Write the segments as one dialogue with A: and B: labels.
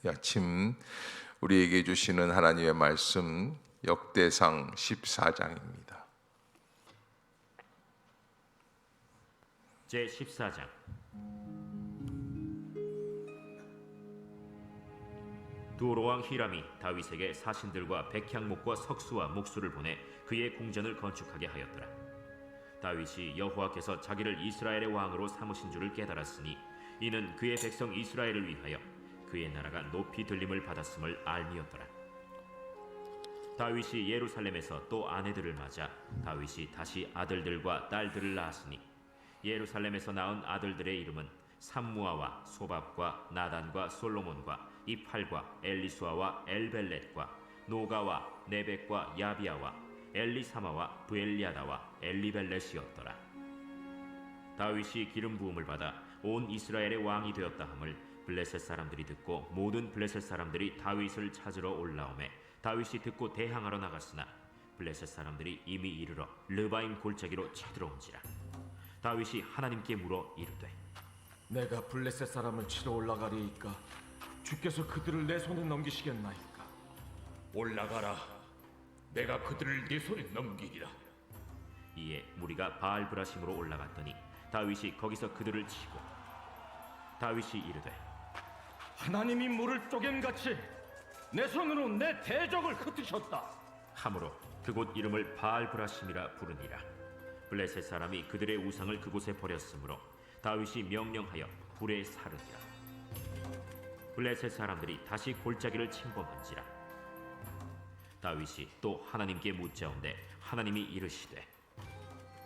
A: 이 아침 우리에게 주시는 하나님의 말씀 역대상 14장입니다.
B: 제14장. 두로왕 히람이 다윗에게 사신들과 백향목과 석수와 목수를 보내 그의 궁전을 건축하게 하였더라. 다윗이 여호와께서 자기를 이스라엘의 왕으로 삼으신 줄을 깨달았으니 이는 그의 백성 이스라엘을 위하여 그의 나라가 높이 들림을 받았음을 알미였더라. 다윗이 예루살렘에서 또 아내들을 맞아 다윗이 다시 아들들과 딸들을 낳았으니 예루살렘에서 낳은 아들들의 이름은 삼무아와 소밥과 나단과 솔로몬과 이팔과 엘리수아와 엘벨렛과 노가와 네벡과 야비아와 엘리사마와 부엘리아다와 엘리벨렛이었더라. 다윗이 기름 부음을 받아 온 이스라엘의 왕이 되었다 함을 블레셋 사람들이 듣고 모든 블레셋 사람들이 다윗을 찾으러 올라오매 다윗이 듣고 대항하러 나갔으나 블레셋 사람들이 이미 이르러 르바임 골짜기로 쳐들어온지라. 다윗이 하나님께 물어 이르되
C: 내가 블레셋 사람을 치러 올라가리이까 주께서 그들을 내 손에 넘기시겠나이까?
D: 올라가라. 내가 그들을 네 손에 넘기리라.
B: 이에 무리가 바알브라심으로 올라갔더니 다윗이 거기서 그들을 치고 다윗이 이르되
C: 하나님이 물을 쪼개같이 내 손으로 내 대적을 흩으셨다
B: 함으로 그곳 이름을 바알브라심이라 부르니라. 블레셋 사람이 그들의 우상을 그곳에 버렸으므로 다윗이 명령하여 불에 사르니라. 블레셋 사람들이 다시 골짜기를 침범한지라. 다윗이 또 하나님께 묻자온데 하나님이 이르시되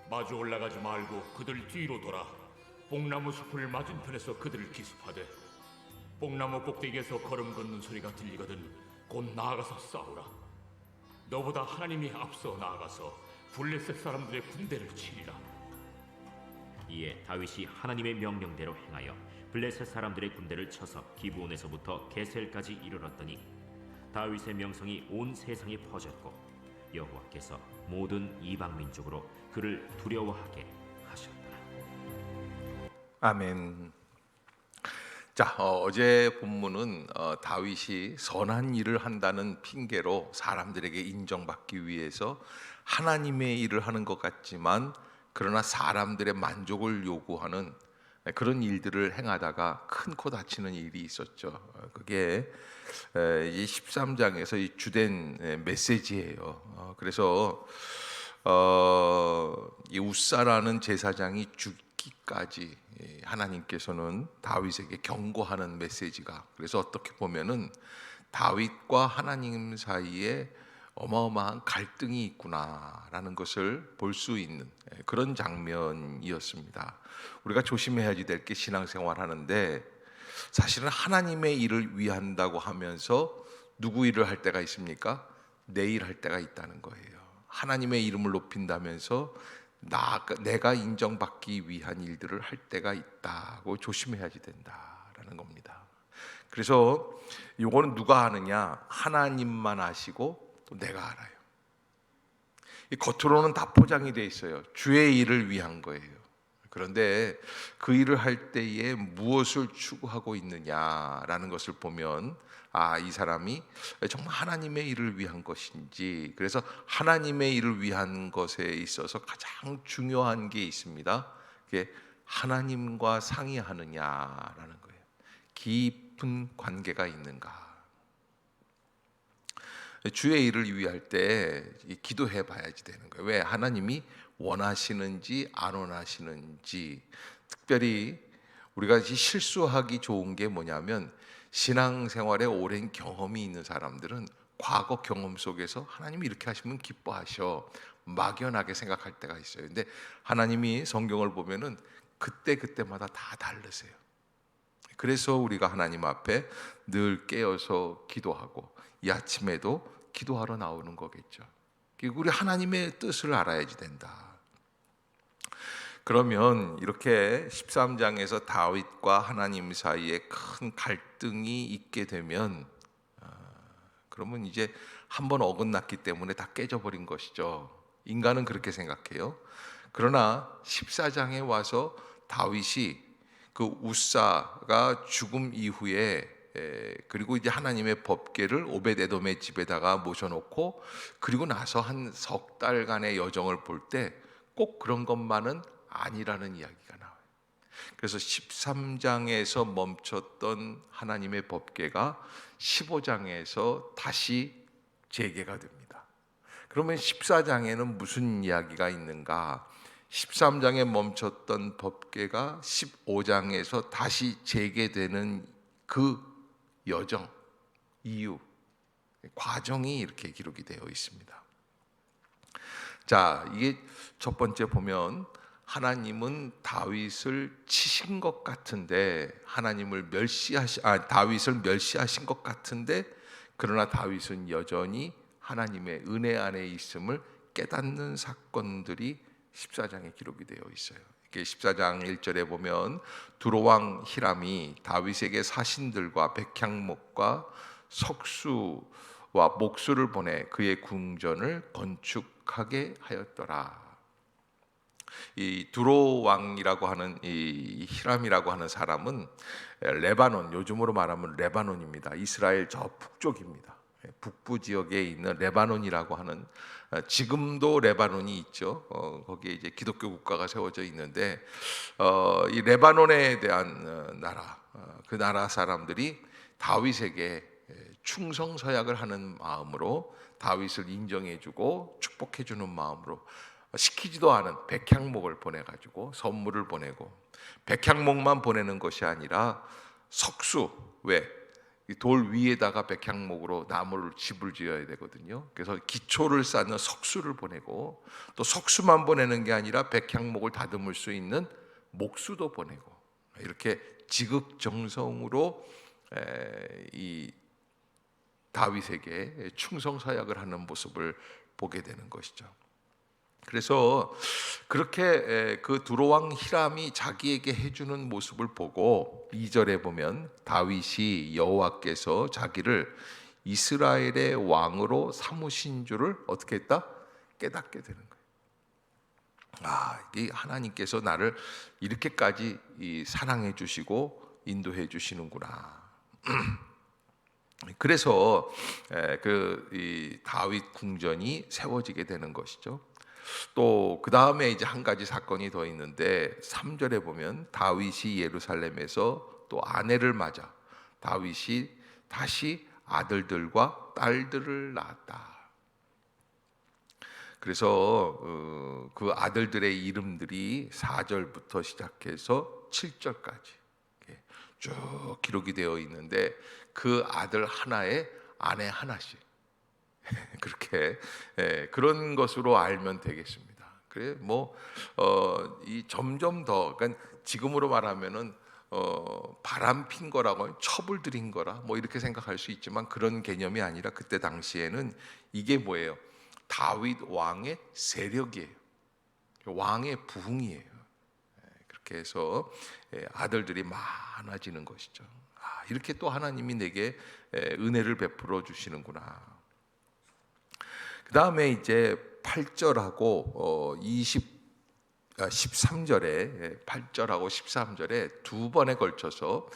D: 마주 올라가지 말고 그들 뒤로 돌아 뽕나무 숲을 맞은편에서 그들을 기습하되 뽕나무 꼭대기에서 걸음 걷는 소리가 들리거든 곧 나아가서 싸우라. 너보다 하나님이 앞서 나아가서 블레셋 사람들의 군대를 치리라.
B: 이에 다윗이 하나님의 명령대로 행하여 블레셋 사람들의 군대를 쳐서 기브온에서부터 게셀까지 이르렀더니 다윗의 명성이 온 세상에 퍼졌고 여호와께서 모든 이방 민족으로 그를 두려워하게 하셨더라.
A: 아멘. 자, 어제 본문은 다윗이 선한 일을 한다는 핑계로 사람들에게 인정받기 위해서 하나님의 일을 하는 것 같지만 그러나 사람들의 만족을 요구하는 그런 일들을 행하다가 큰코 다치는 일이 있었죠. 그게 이 13장에서 이 주된 메시지예요. 그래서 이 우사라는 제사장이 죽기까지 하나님께서는 다윗에게 경고하는 메시지가, 그래서 어떻게 보면은 다윗과 하나님 사이에 어마어마한 갈등이 있구나라는 것을 볼 수 있는 그런 장면이었습니다. 우리가 조심해야지 될 게 신앙생활 하는데 사실은 하나님의 일을 위한다고 하면서 누구 일을 할 때가 있습니까? 내 일 할 때가 있다는 거예요. 하나님의 이름을 높인다면서 내가 인정받기 위한 일들을 할 때가 있다고 조심해야지 된다라는 겁니다. 그래서 이거는 누가 아느냐? 하나님만 아시고 또 내가 알아요. 이 겉으로는 다 포장이 돼 있어요. 주의 일을 위한 거예요. 그런데 그 일을 할 때에 무엇을 추구하고 있느냐라는 것을 보면 이 사람이 정말 하나님의 일을 위한 것인지, 그래서 하나님의 일을 위한 것에 있어서 가장 중요한 게 있습니다. 그게 하나님과 상의하느냐라는 거예요. 깊은 관계가 있는가. 주의 일을 위할 때 기도해 봐야지 되는 거예요. 왜? 하나님이 원하시는지 안 원하시는지. 특별히 우리가 실수하기 좋은 게 뭐냐면 신앙생활에 오랜 경험이 있는 사람들은 과거 경험 속에서 하나님이 이렇게 하시면 기뻐하셔 막연하게 생각할 때가 있어요. 근데 하나님이 성경을 보면은 그때마다 다 다르세요. 그래서 우리가 하나님 앞에 늘 깨어서 기도하고 이 아침에도 기도하러 나오는 거겠죠. 우리 하나님의 뜻을 알아야지 된다. 그러면 이렇게 13장에서 다윗과 하나님 사이에 큰 갈등이 있게 되면 그러면 이제 한번 어긋났기 때문에 다 깨져버린 것이죠. 인간은 그렇게 생각해요. 그러나 14장에 와서 다윗이 그 우사가 죽음 이후에 그리고 이제 하나님의 법궤를 오벳에돔의 집에다가 모셔놓고 그리고 나서 한 석 달간의 여정을 볼 때 꼭 그런 것만은 아니라는 이야기가 나와요. 그래서 13장에서 멈췄던 하나님의 법궤가 15장에서 다시 재개가 됩니다. 그러면 14장에는 무슨 이야기가 있는가? 13장에 멈췄던 법궤가 15장에서 다시 재개되는 그 여정, 이유, 과정이 이렇게 기록이 되어 있습니다. 자, 이게 첫 번째 보면 하나님은 다윗을 치신 것 같은데 다윗을 멸시하신 것 같은데 그러나 다윗은 여전히 하나님의 은혜 안에 있음을 깨닫는 사건들이 14장에 기록이 되어 있어요. 이게 14장 1절에 보면 두로왕 히람이 다윗에게 사신들과 백향목과 석수와 목수를 보내 그의 궁전을 건축하게 하였더라. 이 두로왕이라고 하는 이 히람이라고 하는 사람은 레바논, 요즘으로 말하면 레바논입니다. 이스라엘 저 북쪽입니다. 북부 지역에 있는 레바논이라고 하는, 지금도 레바논이 있죠. 거기에 이제 기독교 국가가 세워져 있는데 이 레바논에 대한 나라, 그 나라 사람들이 다윗에게 충성서약을 하는 마음으로 다윗을 인정해주고 축복해주는 마음으로 시키지도 않은 백향목을 보내가지고 선물을 보내고, 백향목만 보내는 것이 아니라 석수, 왜? 돌 위에다가 백향목으로 나무를 집을 지어야 되거든요. 그래서 기초를 쌓는 석수를 보내고, 또 석수만 보내는 게 아니라 백향목을 다듬을 수 있는 목수도 보내고, 이렇게 지극정성으로 이 다윗에게 충성서약을 하는 모습을 보게 되는 것이죠. 그래서 그렇게 그 두로왕 히람이 자기에게 해주는 모습을 보고 2절에 보면 다윗이 여호와께서 자기를 이스라엘의 왕으로 삼으신 줄을 어떻게 했다? 깨닫게 되는 거예요. 이 하나님께서 나를 이렇게까지 사랑해 주시고 인도해 주시는구나. 그래서 이 다윗 궁전이 세워지게 되는 것이죠. 또 그 다음에 이제 한 가지 사건이 더 있는데 3절에 보면 다윗이 예루살렘에서 또 아내를 맞아 다윗이 다시 아들들과 딸들을 낳았다. 그래서 그 아들들의 이름들이 4절부터 시작해서 7절까지 쭉 기록이 되어 있는데 그 아들 하나에 아내 하나씩 그렇게 그런 것으로 알면 되겠습니다. 그래 이 점점 더, 그러니까 지금으로 말하면은 바람 핀 거라고 첩을 들인 거라 뭐 이렇게 생각할 수 있지만 그런 개념이 아니라 그때 당시에는 이게 뭐예요? 다윗 왕의 세력이에요. 왕의 부흥이에요. 그렇게 해서 아들들이 많아지는 것이죠. 이렇게 또 하나님이 내게 은혜를 베풀어 주시는구나. 그 다음에 이제 8절하고 13절에 8절하고 13절에 두 번에 걸쳐서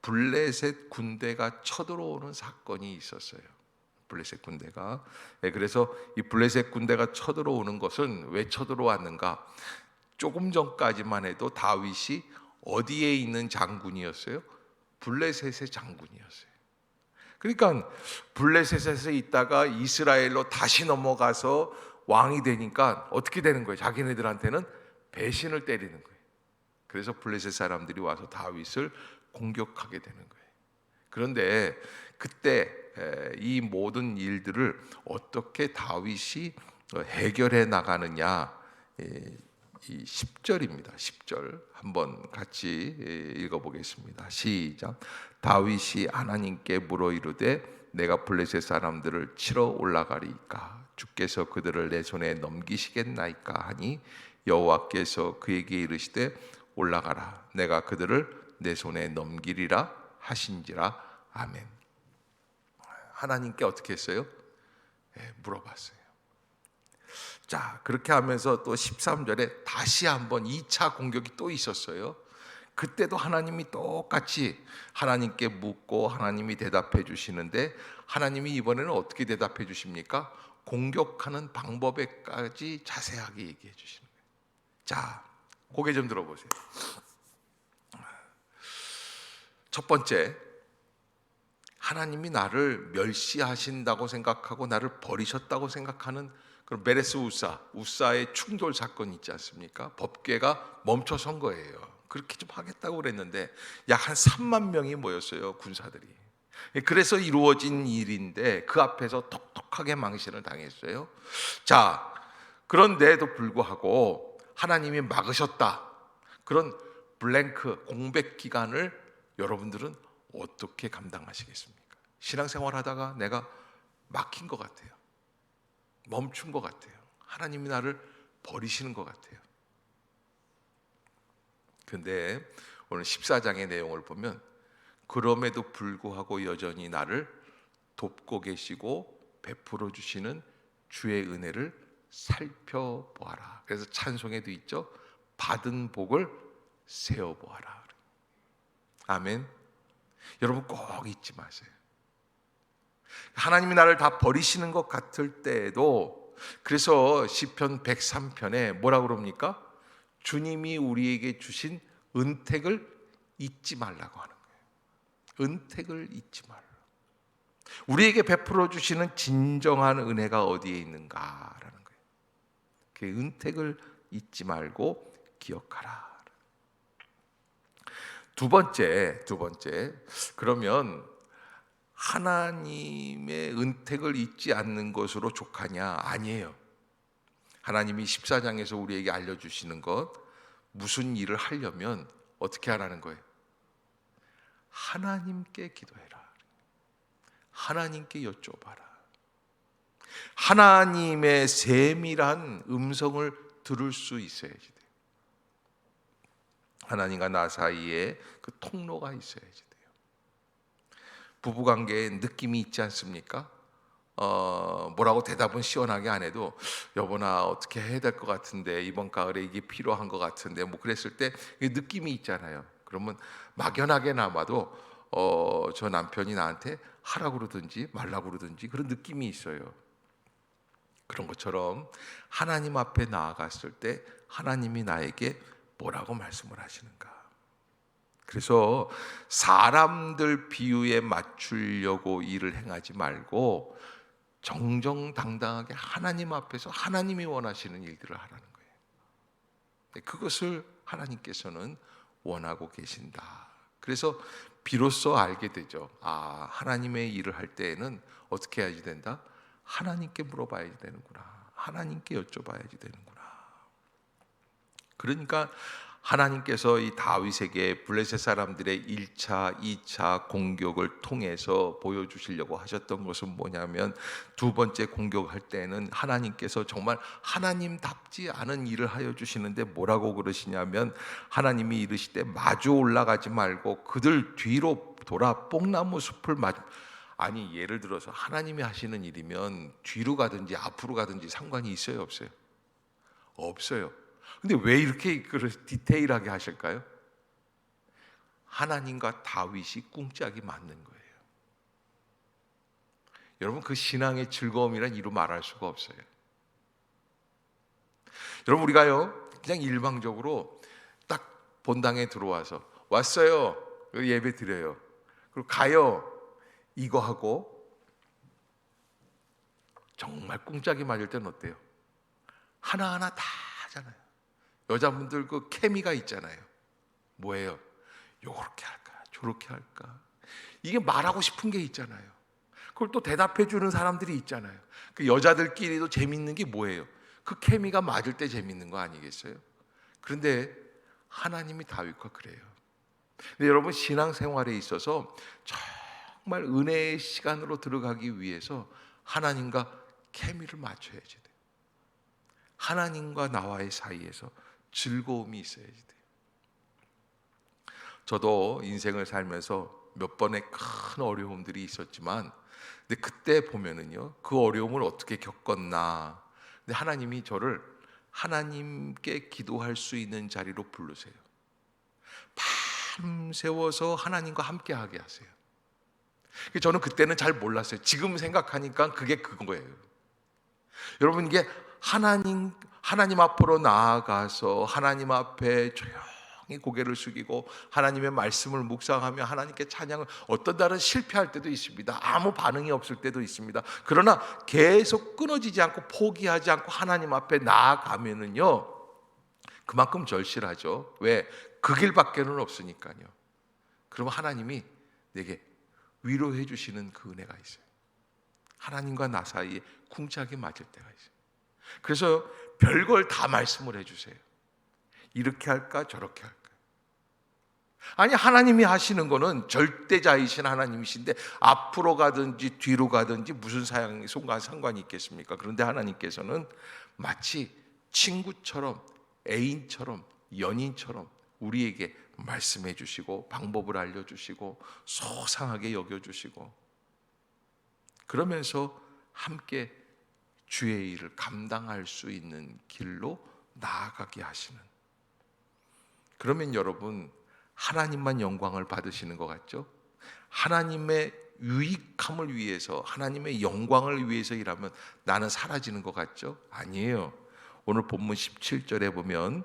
A: 블레셋 군대가 쳐들어오는 사건이 있었어요. 블레셋 군대가. 그래서 이 블레셋 군대가 쳐들어오는 것은 왜 쳐들어왔는가? 조금 전까지만 해도 다윗이 어디에 있는 장군이었어요? 블레셋의 장군이었어요. 그러니까 블레셋에서 있다가 이스라엘로 다시 넘어가서 왕이 되니까 어떻게 되는 거예요? 자기네들한테는 배신을 때리는 거예요. 그래서 블레셋 사람들이 와서 다윗을 공격하게 되는 거예요. 그런데 그때 이 모든 일들을 어떻게 다윗이 해결해 나가느냐, 이 10절입니다. 10절 한번 같이 읽어보겠습니다. 시작. 다윗이 하나님께 물어 이르되 내가 블레셋 사람들을 치러 올라가리이까 주께서 그들을 내 손에 넘기시겠나이까 하니 여호와께서 그에게 이르시되 올라가라 내가 그들을 내 손에 넘기리라 하신지라. 아멘. 하나님께 어떻게 했어요? 물어봤어요. 자, 그렇게 하면서 또 13절에 다시 한번 2차 공격이 또 있었어요. 그때도 하나님이 똑같이 하나님께 묻고 하나님이 대답해 주시는데, 하나님이 이번에는 어떻게 대답해 주십니까? 공격하는 방법에까지 자세하게 얘기해 주시는 거예요. 자, 고개 좀 들어보세요. 첫 번째, 하나님이 나를 멸시하신다고 생각하고 나를 버리셨다고 생각하는 그런 메레스 우사의 충돌 사건이 있지 않습니까? 법궤가 멈춰선 거예요. 그렇게 좀 하겠다고 그랬는데 약 한 3만 명이 모였어요, 군사들이. 그래서 이루어진 일인데 그 앞에서 톡톡하게 망신을 당했어요. 자, 그런데도 불구하고 하나님이 막으셨다. 그런 블랭크, 공백 기간을 여러분들은 어떻게 감당하시겠습니까? 신앙생활 하다가 내가 막힌 것 같아요. 멈춘 것 같아요. 하나님이 나를 버리시는 것 같아요. 근데 오늘 14장의 내용을 보면 그럼에도 불구하고 여전히 나를 돕고 계시고 베풀어 주시는 주의 은혜를 살펴보아라. 그래서 찬송에도 있죠. 받은 복을 세어보아라. 아멘. 여러분 꼭 잊지 마세요. 하나님이 나를 다 버리시는 것 같을 때에도, 그래서 시편 103편에 뭐라고 그럽니까? 주님이 우리에게 주신 은택을 잊지 말라고 하는 거예요. 은택을 잊지 말라. 우리에게 베풀어 주시는 진정한 은혜가 어디에 있는가라는 거예요. 그 은택을 잊지 말고 기억하라. 두 번째, 그러면 하나님의 은택을 잊지 않는 것으로 족하냐? 아니에요. 하나님이 14장에서 우리에게 알려주시는 것, 무슨 일을 하려면 어떻게 하라는 거예요? 하나님께 기도해라. 하나님께 여쭤봐라. 하나님의 세밀한 음성을 들을 수 있어야지 돼요. 하나님과 나 사이에 그 통로가 있어야지 돼요. 부부관계에 느낌이 있지 않습니까? 뭐라고 대답은 시원하게 안 해도 여보나 어떻게 해야 될 것 같은데, 이번 가을에 이게 필요한 것 같은데, 뭐 그랬을 때 느낌이 있잖아요. 그러면 막연하게나마도 저 남편이 나한테 하라고 그러든지 말라고 그러든지 그런 느낌이 있어요. 그런 것처럼 하나님 앞에 나아갔을 때 하나님이 나에게 뭐라고 말씀을 하시는가? 그래서 사람들 비유에 맞추려고 일을 행하지 말고 정정당당하게 하나님 앞에서 하나님이 원하시는 일들을 하라는 거예요. 그것을 하나님께서는 원하고 계신다. 그래서 비로소 알게 되죠. 아, 하나님의 일을 할 때에는 어떻게 해야지 된다? 하나님께 물어봐야지 되는구나. 하나님께 여쭤봐야지 되는구나. 그러니까 하나님께서 이 다윗에게 블레셋 사람들의 1차, 2차 공격을 통해서 보여주시려고 하셨던 것은 뭐냐면, 두 번째 공격할 때는 하나님께서 정말 하나님답지 않은 일을 하여 주시는데 뭐라고 그러시냐면, 하나님이 이르시되 마주 올라가지 말고 그들 뒤로 돌아 뽕나무 숲을 마주. 아니, 예를 들어서 하나님이 하시는 일이면 뒤로 가든지 앞으로 가든지 상관이 있어요, 없어요? 없어요. 근데 왜 이렇게 디테일하게 하실까요? 하나님과 다윗이 꿍짝이 맞는 거예요. 여러분, 그 신앙의 즐거움이란 이루 말할 수가 없어요. 여러분, 우리가요 그냥 일방적으로 딱 본당에 들어와서 왔어요, 예배 드려요, 그리고 가요, 이거 하고 정말 꿍짝이 맞을 때는 어때요? 하나하나 다 하잖아요. 여자분들 그 케미가 있잖아요. 뭐예요? 요렇게 할까 저렇게 할까, 이게 말하고 싶은 게 있잖아요. 그걸 또 대답해 주는 사람들이 있잖아요. 그 여자들끼리도 재밌는 게 뭐예요? 그 케미가 맞을 때 재밌는 거 아니겠어요? 그런데 하나님이 다윗과 그래요. 근데 여러분, 신앙생활에 있어서 정말 은혜의 시간으로 들어가기 위해서 하나님과 케미를 맞춰야지 돼요. 하나님과 나와의 사이에서 즐거움이 있어야지 돼요. 저도 인생을 살면서 몇 번의 큰 어려움들이 있었지만, 근데 그때 보면은요, 그 어려움을 어떻게 겪었나. 근데 하나님이 저를 하나님께 기도할 수 있는 자리로 부르세요. 참세워서 하나님과 함께하게 하세요. 저는 그때는 잘 몰랐어요. 지금 생각하니까 그게 그거예요. 여러분, 이게 하나님 앞으로 나아가서 하나님 앞에 조용히 고개를 숙이고 하나님의 말씀을 묵상하며 하나님께 찬양을, 어떤 날은 실패할 때도 있습니다. 아무 반응이 없을 때도 있습니다. 그러나 계속 끊어지지 않고 포기하지 않고 하나님 앞에 나아가면은요, 그만큼 절실하죠. 왜? 그 길밖에는 없으니까요. 그러면 하나님이 내게 위로해 주시는 그 은혜가 있어요. 하나님과 나 사이에 쿵짝이 맞을 때가 있어요. 그래서 별걸 다 말씀을 해주세요. 이렇게 할까 저렇게 할까. 아니, 하나님이 하시는 거는 절대자이신 하나님이신데 앞으로 가든지 뒤로 가든지 무슨 상관이 있겠습니까? 그런데 하나님께서는 마치 친구처럼, 애인처럼, 연인처럼 우리에게 말씀해 주시고 방법을 알려주시고 소상하게 여겨주시고, 그러면서 함께 주의 일을 감당할 수 있는 길로 나아가게 하시는, 그러면 여러분, 하나님만 영광을 받으시는 것 같죠? 하나님의 유익함을 위해서, 하나님의 영광을 위해서 일하면 나는 사라지는 것 같죠? 아니에요. 오늘 본문 17절에 보면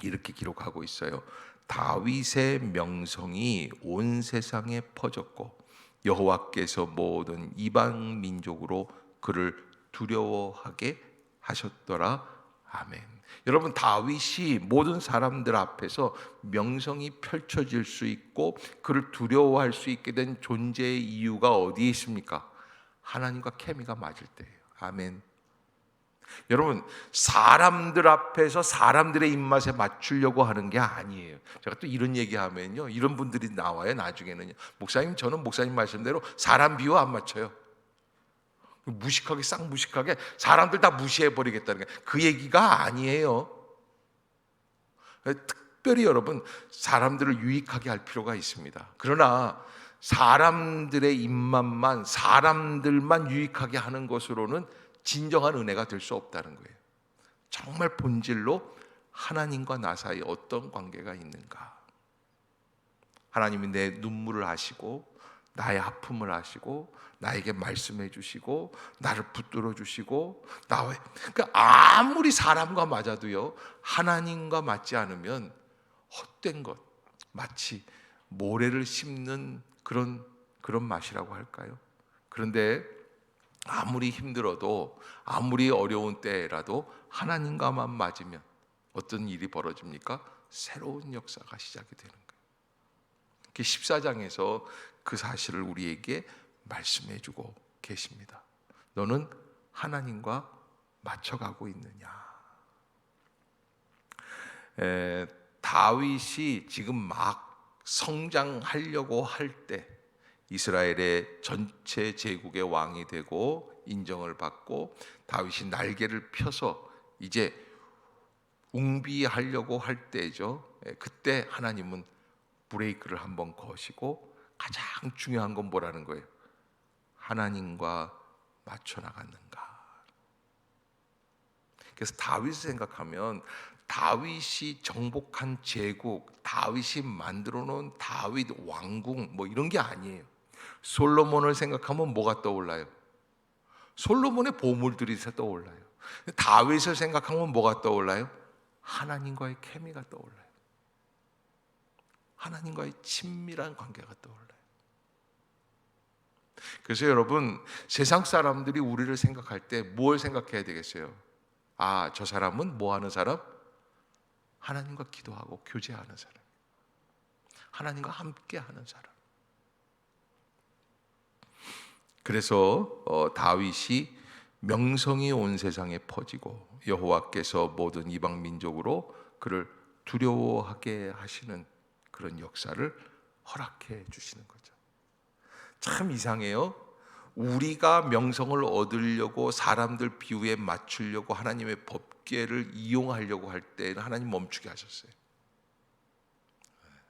A: 이렇게 기록하고 있어요. 다윗의 명성이 온 세상에 퍼졌고 여호와께서 모든 이방 민족으로 그를 두려워하게 하셨더라. 아멘. 여러분, 다윗이 모든 사람들 앞에서 명성이 펼쳐질 수 있고 그를 두려워할 수 있게 된 존재의 이유가 어디에 있습니까? 하나님과 케미가 맞을 때예요. 아멘. 여러분, 사람들 앞에서 사람들의 입맛에 맞추려고 하는 게 아니에요. 제가 또 이런 얘기하면요, 이런 분들이 나와요. 나중에는요, 목사님, 저는 목사님 말씀대로 사람 비유 안 맞춰요. 무식하게, 쌍무식하게 사람들 다 무시해버리겠다는 게 그 얘기가 아니에요. 특별히 여러분, 사람들을 유익하게 할 필요가 있습니다. 그러나 사람들의 입맛만, 사람들만 유익하게 하는 것으로는 진정한 은혜가 될 수 없다는 거예요. 정말 본질로 하나님과 나 사이에 어떤 관계가 있는가. 하나님이 내 눈물을 아시고 나의 아픔을 아시고 나에게 말씀해 주시고 나를 붙들어 주시고 그러니까 아무리 사람과 맞아도요, 하나님과 맞지 않으면 헛된 것, 마치 모래를 씹는 그런 맛이라고 할까요? 그런데 아무리 힘들어도, 아무리 어려운 때라도 하나님과만 맞으면 어떤 일이 벌어집니까? 새로운 역사가 시작이 되는 거예요. 14장에서 그 사실을 우리에게 말씀해 주고 계십니다. 너는 하나님과 맞춰가고 있느냐? 다윗이 지금 막 성장하려고 할 때, 이스라엘의 전체 제국의 왕이 되고 인정을 받고 다윗이 날개를 펴서 이제 웅비하려고 할 때죠. 그때 하나님은 브레이크를 한번 거시고 가장 중요한 건 뭐라는 거예요? 하나님과 맞춰 나갔는가. 그래서 다윗을 생각하면 다윗이 정복한 제국, 다윗이 만들어 놓은 다윗 왕궁 뭐 이런 게 아니에요. 솔로몬을 생각하면 뭐가 떠올라요? 솔로몬의 보물들이 떠올라요. 다윗을 생각하면 뭐가 떠올라요? 하나님과의 케미가 떠올라요. 하나님과의 친밀한 관계가 떠올라요. 그래서 여러분, 세상 사람들이 우리를 생각할 때 뭘 생각해야 되겠어요? 아, 저 사람은 뭐 하는 사람? 하나님과 기도하고 교제하는 사람, 하나님과 함께 하는 사람. 그래서 다윗이 명성이 온 세상에 퍼지고 여호와께서 모든 이방 민족으로 그를 두려워하게 하시는 그런 역사를 허락해 주시는 거죠. 참 이상해요. 우리가 명성을 얻으려고 사람들 비유에 맞추려고 하나님의 법궤를 이용하려고 할 때는 하나님 멈추게 하셨어요.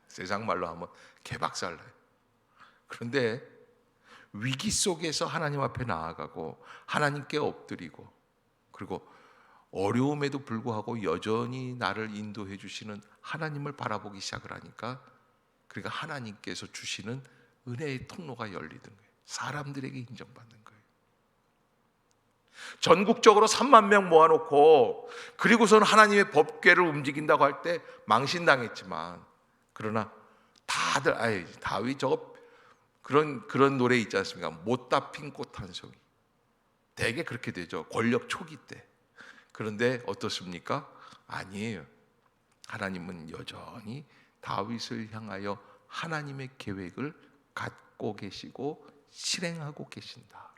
A: 세상 말로 하면 개박살나요. 그런데 위기 속에서 하나님 앞에 나아가고 하나님께 엎드리고, 그리고 어려움에도 불구하고 여전히 나를 인도해 주시는 하나님을 바라보기 시작을 하니까 그러니까 하나님께서 주시는 은혜의 통로가 열리는 거예요. 사람들에게 인정받는 거예요. 전국적으로 3만 명 모아놓고 그리고선 하나님의 법궤를 움직인다고 할 때 망신당했지만, 그러나 다들 다윗 저거 그런 노래 있지 않습니까? 못다 핀 꽃 한 송이. 대개 그렇게 되죠. 권력 초기 때. 그런데 어떻습니까? 아니에요. 하나님은 여전히 다윗을 향하여 하나님의 계획을 갖고 계시고 실행하고 계신다.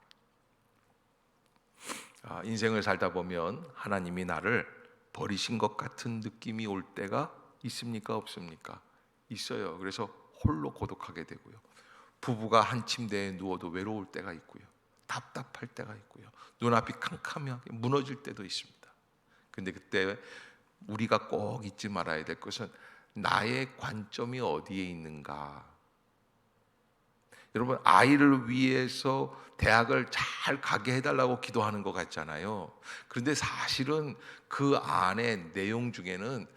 A: 인생을 살다 보면 하나님이 나를 버리신 것 같은 느낌이 올 때가 있습니까? 없습니까? 있어요. 그래서 홀로 고독하게 되고요. 부부가 한 침대에 누워도 외로울 때가 있고요. 답답할 때가 있고요. 눈앞이 캄캄하게 무너질 때도 있습니다. 근데 그때 우리가 꼭 잊지 말아야 될 것은 나의 관점이 어디에 있는가. 여러분, 아이를 위해서 대학을 잘 가게 해달라고 기도하는 것 같잖아요. 그런데 사실은 그 안에 내용 중에는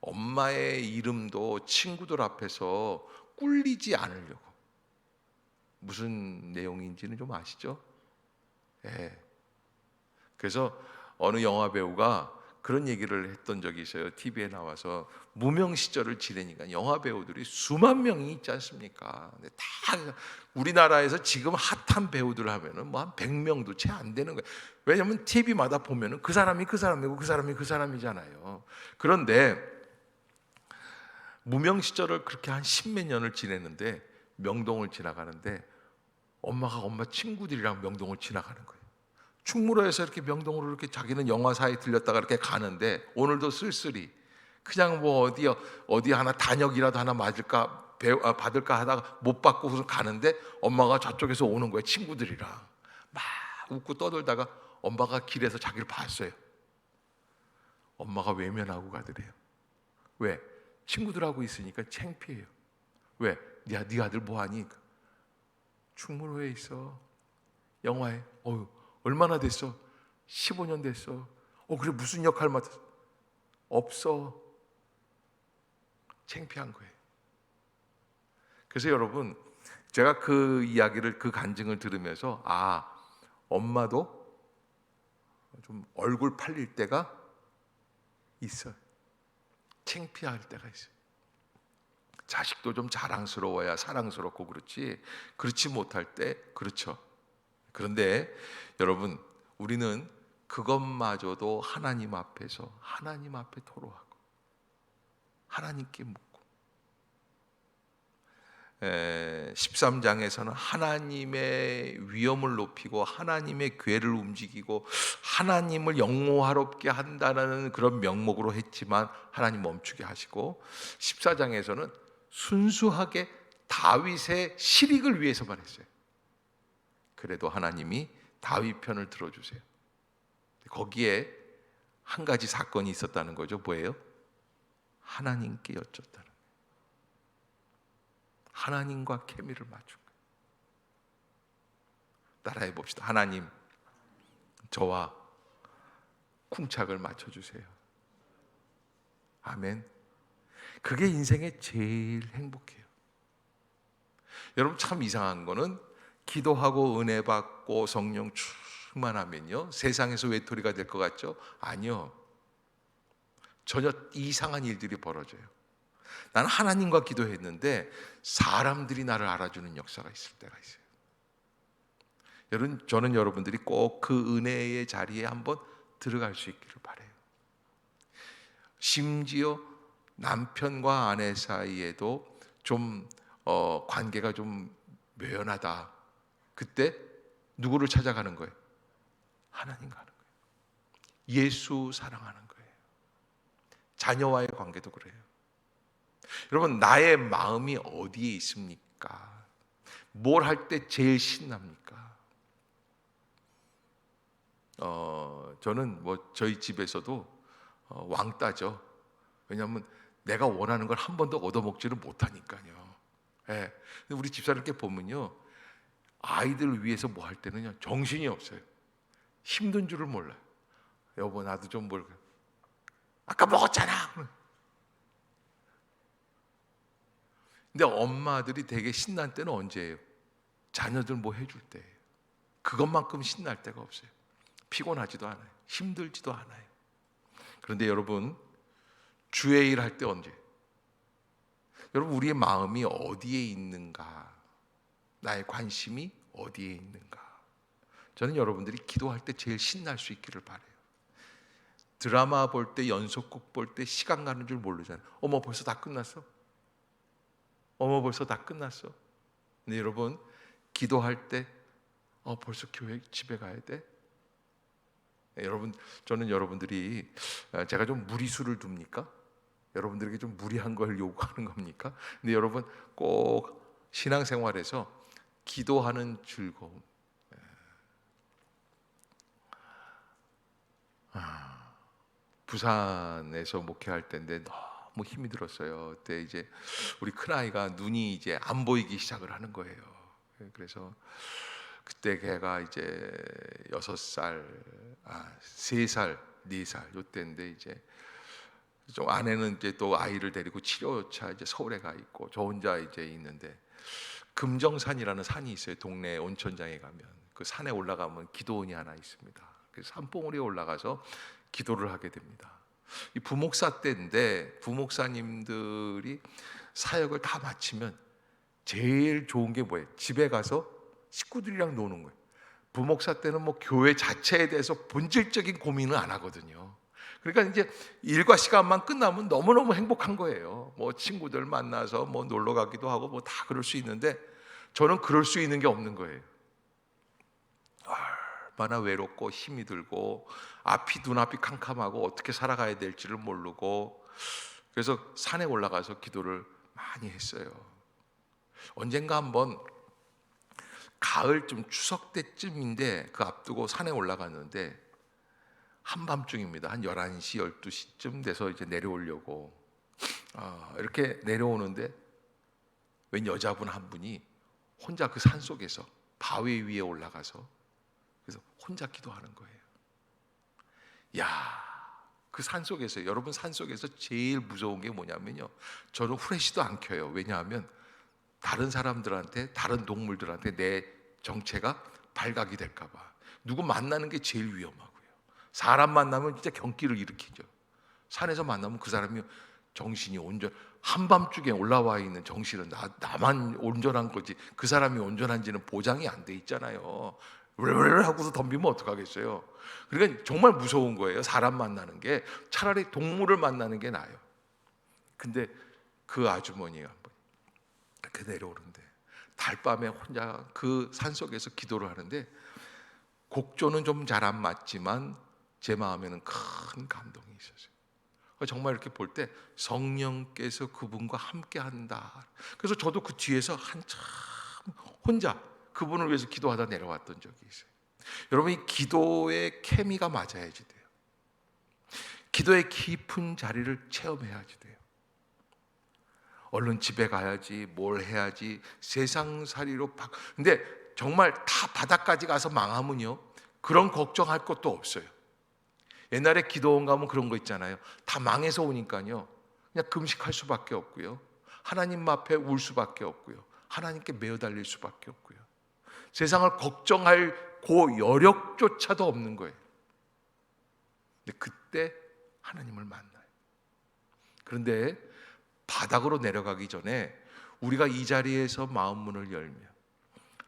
A: 엄마의 이름도 친구들 앞에서 꿀리지 않으려고. 무슨 내용인지는 좀 아시죠? 예. 그래서 어느 영화 배우가 그런 얘기를 했던 적이 있어요. TV에 나와서 무명 시절을 지내니까 영화 배우들이 수만 명이 있지 않습니까? 근데 다 우리나라에서 지금 핫한 배우들 하면은 뭐 한 100명도 채 안 되는 거예요. 왜냐하면 TV마다 보면은 그 사람이 그 사람이고 그 사람이 그 사람이잖아요. 그런데 무명 시절을 그렇게 한 10몇 년을 지냈는데 명동을 지나가는데 엄마 친구들이랑 명동을 지나가는 거예요. 충무로에서 이렇게 명동으로 이렇게 자기는 영화사에 들렸다가 이렇게 가는데 오늘도 쓸쓸히 그냥 뭐 어디 하나 단역이라도 하나 받을까 하다가 못 받고 가는데 엄마가 저쪽에서 오는 거예요. 친구들이랑 막 웃고 떠들다가 엄마가 길에서 자기를 봤어요. 엄마가 외면하고 가더래요. 왜? 친구들하고 있으니까 창피해요. 왜? 네 아들 뭐하니? 충무로에 있어. 영화에. 얼마나 됐어? 15년 됐어. 그래 무슨 역할 맡았어? 없어. 창피한 거예요. 그래서 여러분, 제가 그 이야기를, 그 간증을 들으면서 엄마도 좀 얼굴 팔릴 때가 있어요. 창피할 때가 있어요. 자식도 좀 자랑스러워야 사랑스럽고 그렇지 못할 때 그렇죠. 그런데 여러분, 우리는 그것마저도 하나님 앞에 토로하고 하나님께 묻고 13장에서는 하나님의 위엄을 높이고 하나님의 궤를 움직이고 하나님을 영화롭게 한다는 그런 명목으로 했지만 하나님 멈추게 하시고 14장에서는 순수하게 다윗의 실익을 위해서만 했어요. 그래도 하나님이 다윗 편을 들어주세요. 거기에 한 가지 사건이 있었다는 거죠. 뭐예요? 하나님께 여쭙다는 거예요. 하나님과 케미를 맞춘 거예요. 따라해 봅시다. 하나님, 저와 쿵짝을 맞춰주세요. 아멘. 그게 인생의 제일 행복해요. 여러분, 참 이상한 거는 기도하고 은혜 받고 성령 충만하면요 세상에서 외톨이가 될 것 같죠? 아니요. 전혀 이상한 일들이 벌어져요. 나는 하나님과 기도했는데 사람들이 나를 알아주는 역사가 있을 때가 있어요. 여러분, 저는 여러분들이 꼭 그 은혜의 자리에 한번 들어갈 수 있기를 바라요. 심지어 남편과 아내 사이에도 좀 관계가 좀 묘연하다. 그때 누구를 찾아가는 거예요? 하나님 가는 거예요. 예수 사랑하는 거예요. 자녀와의 관계도 그래요. 여러분, 나의 마음이 어디에 있습니까? 뭘 할 때 제일 신납니까? 저는 저희 집에서도 왕따죠. 왜냐하면 내가 원하는 걸 한 번도 얻어먹지를 못하니까요. 예. 근데 우리 집사를 이렇게 보면요, 아이들을 위해서 뭐 할 때는요 정신이 없어요. 힘든 줄을 몰라요. 여보, 나도 좀 뭘, 아까 먹었잖아. 근데 엄마들이 되게 신난 때는 언제예요? 자녀들 뭐 해줄 때예요. 그것만큼 신날 때가 없어요. 피곤하지도 않아요. 힘들지도 않아요. 그런데 여러분, 주의 일 할 때 언제? 여러분, 우리의 마음이 어디에 있는가? 나의 관심이 어디에 있는가? 저는 여러분들이 기도할 때 제일 신날 수 있기를 바라요. 드라마 볼 때, 연속극 볼 때 시간 가는 줄 모르잖아요. 어머, 벌써 다 끝났어? 어머, 벌써 다 끝났어? 근데 여러분, 기도할 때 벌써 교회 집에 가야 돼? 여러분, 저는 여러분들이 제가 좀 무리수를 둡니까? 여러분들에게 좀 무리한 걸 요구하는 겁니까? 근데 여러분, 꼭 신앙생활에서 기도하는 즐거움, 부산에서 목회할 때인데 너무 힘이 들었어요. 그때 이제 우리 큰아이가 눈이 이제 안 보이기 시작을 하는 거예요. 그래서 그때 걔가 이제 6살, 3살, 4살 요때인데 이제 좀 아내는 이제 또 아이를 데리고 치료차 이제 서울에 가 있고 저 혼자 이제 있는데, 금정산이라는 산이 있어요. 동네 온천장에 가면 그 산에 올라가면 기도원이 하나 있습니다. 그래서 산봉우리에 올라가서 기도를 하게 됩니다. 이 부목사 때인데 부목사님들이 사역을 다 마치면 제일 좋은 게 뭐예요? 집에 가서 식구들이랑 노는 거예요. 부목사 때는 뭐 교회 자체에 대해서 본질적인 고민을 안 하거든요. 그러니까 이제 일과 시간만 끝나면 너무너무 행복한 거예요. 뭐 친구들 만나서 뭐 놀러 가기도 하고 뭐 다 그럴 수 있는데, 저는 그럴 수 있는 게 없는 거예요. 얼마나 외롭고 힘이 들고 눈앞이 캄캄하고 어떻게 살아가야 될지를 모르고, 그래서 산에 올라가서 기도를 많이 했어요. 언젠가 한번 가을쯤 추석 때쯤인데 그 앞두고 산에 올라갔는데 한밤중입니다. 한 11시, 12시쯤 돼서 이제 내려오려고 이렇게 내려오는데 웬 여자분 한 분이 혼자 그 산속에서 바위 위에 올라가서 그래서 혼자 기도하는 거예요. 야, 그 산속에서, 여러분, 산속에서 제일 무서운 게 뭐냐면요, 저는 후레쉬도 안 켜요. 왜냐하면 다른 사람들한테, 다른 동물들한테 내 정체가 발각이 될까 봐. 누구 만나는 게 제일 위험하고요. 사람 만나면 진짜 경기를 일으키죠. 산에서 만나면 그 사람이 정신이 한밤중에 올라와 있는 정신은 나만 온전한 거지 그 사람이 온전한지는 보장이 안 돼 있잖아요. 하고서 덤비면 어떡하겠어요. 그러니까 정말 무서운 거예요. 사람 만나는 게. 차라리 동물을 만나는 게 나아요. 근데 그 아주머니가 한번 이렇게 내려오는데 달밤에 혼자 그 산속에서 기도를 하는데, 곡조는 좀 잘 안 맞지만 제 마음에는 큰 감동이 있었어요. 정말 이렇게 볼 때 성령께서 그분과 함께 한다. 그래서 저도 그 뒤에서 한참 혼자 그분을 위해서 기도하다 내려왔던 적이 있어요. 여러분, 이 기도의 케미가 맞아야지 돼요. 기도의 깊은 자리를 체험해야지 돼요. 얼른 집에 가야지, 뭘 해야지, 세상살이로 근데 정말 다 바닥까지 가서 망하면요, 그런 걱정할 것도 없어요. 옛날에 기도원 가면 그런 거 있잖아요. 다 망해서 오니까요, 그냥 금식할 수밖에 없고요, 하나님 앞에 울 수밖에 없고요, 하나님께 매어 달릴 수밖에 없고요, 세상을 걱정할 그 여력조차도 없는 거예요. 근데 그때 하나님을 만나요. 그런데 바닥으로 내려가기 전에 우리가 이 자리에서 마음 문을 열며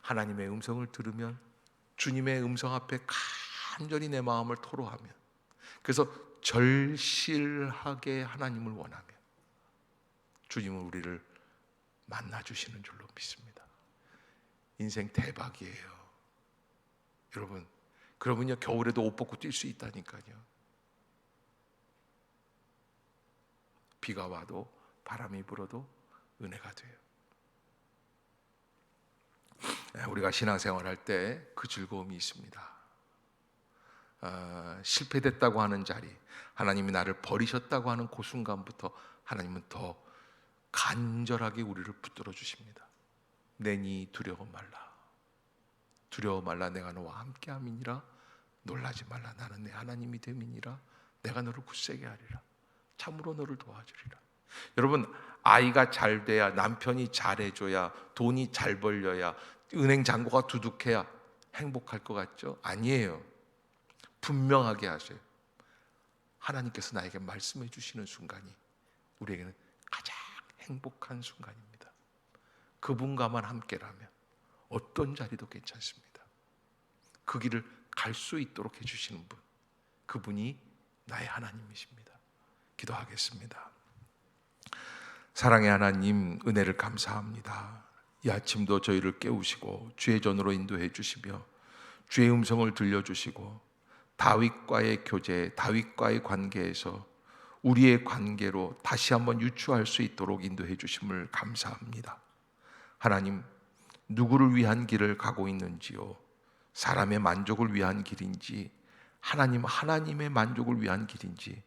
A: 하나님의 음성을 들으면, 주님의 음성 앞에 간절히 내 마음을 토로하면, 그래서 절실하게 하나님을 원하면 주님은 우리를 만나주시는 줄로 믿습니다. 인생 대박이에요. 여러분, 그러면요, 겨울에도 옷 벗고 뛸 수 있다니까요. 비가 와도 바람이 불어도 은혜가 돼요. 우리가 신앙생활 할 때 그 즐거움이 있습니다. 실패됐다고 하는 자리, 하나님이 나를 버리셨다고 하는 그 순간부터 하나님은 더 간절하게 우리를 붙들어 주십니다. 내니 두려워 말라, 두려워 말라, 내가 너와 함께함이니라. 놀라지 말라, 나는 내 하나님이 됨이니라. 내가 너를 굳세게 하리라. 참으로 너를 도와주리라. 여러분, 아이가 잘 돼야, 남편이 잘해줘야, 돈이 잘 벌려야, 은행 잔고가 두둑해야 행복할 것 같죠? 아니에요. 분명하게 하세요. 하나님께서 나에게 말씀해 주시는 순간이 우리에게는 가장 행복한 순간입니다. 그분과만 함께라면 어떤 자리도 괜찮습니다. 그 길을 갈 수 있도록 해주시는 분, 그분이 나의 하나님이십니다. 기도하겠습니다. 사랑의 하나님, 은혜를 감사합니다. 이 아침도 저희를 깨우시고 주의 전으로 인도해 주시며 주의 음성을 들려주시고 다윗과의 교제, 다윗과의 관계에서 우리의 관계로 다시 한번 유추할 수 있도록 인도해 주심을 감사합니다. 하나님, 누구를 위한 길을 가고 있는지요? 사람의 만족을 위한 길인지, 하나님의 만족을 위한 길인지,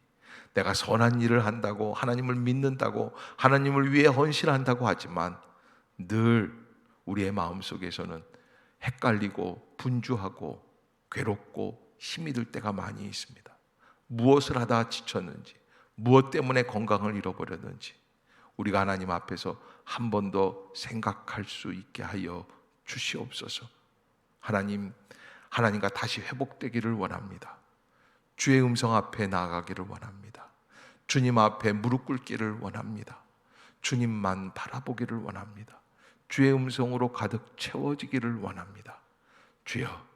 A: 내가 선한 일을 한다고, 하나님을 믿는다고, 하나님을 위해 헌신한다고 하지만 늘 우리의 마음속에서는 헷갈리고 분주하고 괴롭고 힘이 들 때가 많이 있습니다. 무엇을 하다 지쳤는지, 무엇 때문에 건강을 잃어버렸는지 우리가 하나님 앞에서 한 번 더 생각할 수 있게 하여 주시옵소서. 하나님과 다시 회복되기를 원합니다. 주의 음성 앞에 나아가기를 원합니다. 주님 앞에 무릎 꿇기를 원합니다. 주님만 바라보기를 원합니다. 주의 음성으로 가득 채워지기를 원합니다. 주여,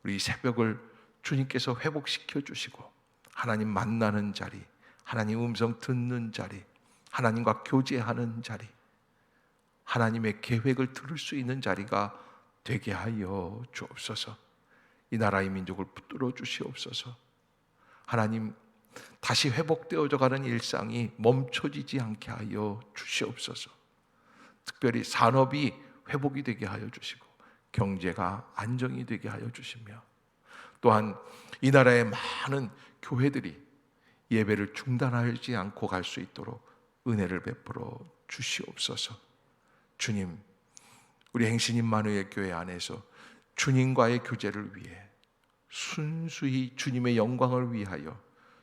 A: 우리 새벽을 주님께서 회복시켜 주시고 하나님 만나는 자리, 하나님 음성 듣는 자리, 하나님과 교제하는 자리, 하나님의 계획을 들을 수 있는 자리가 되게 하여 주옵소서. 이 나라의 민족을 붙들어 주시옵소서. 하나님, 다시 회복되어져 가는 일상이 멈춰지지 않게 하여 주시옵소서. 특별히 산업이 회복이 되게 하여 주시고 경제가 안정이 되게 하여 주시며, 또한 이 나라의 많은 교회들이 예배를 중단하지 않고 갈 수 있도록 은혜를 베풀어 주시옵소서. 주님, 우리 행신 임마누엘 교회 안에서 주님과의 교제를 위해 순수히 주님의 영광을 위하여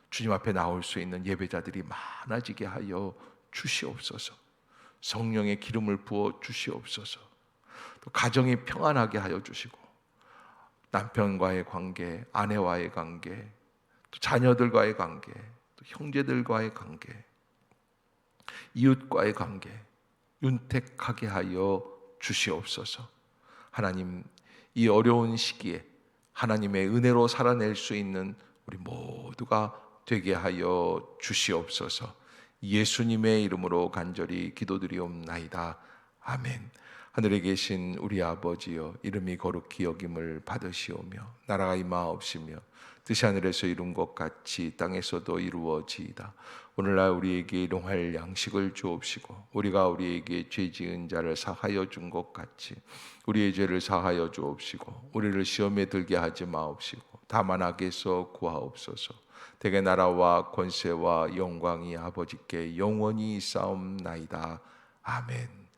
A: 주님 앞에 나올 수 있는 예배자들이 많아지게 하여 주시옵소서. 성령의 기름을 부어 주시옵소서. 또 가정이 평안하게 하여 주시고 남편과의 관계, 아내와의 관계, 또 자녀들과의 관계, 또 형제들과의 관계, 이웃과의 관계 윤택하게 하여 주시옵소서. 하나님, 이 어려운 시기에 하나님의 은혜로 살아낼 수 있는 우리 모두가 되게 하여 주시옵소서. 예수님의 이름으로 간절히 기도드리옵나이다. 아멘. 하늘에 계신 우리 아버지여, 이름이 거룩히 여김을 받으시오며 나라가 임하옵시며 뜻이 하늘에서 이룬 것 같이 땅에서도 이루어지이다. 오늘날 우리에게 일용할 양식을 주옵시고 우리가 우리에게 죄 지은 자를 사하여 준 것 같이 우리의 죄를 사하여 주옵시고 우리를 시험에 들게 하지 마옵시고 다만 악에서 구하옵소서. 대개 나라와 권세와 영광이 아버지께 영원히 있사옵나이다. 아멘.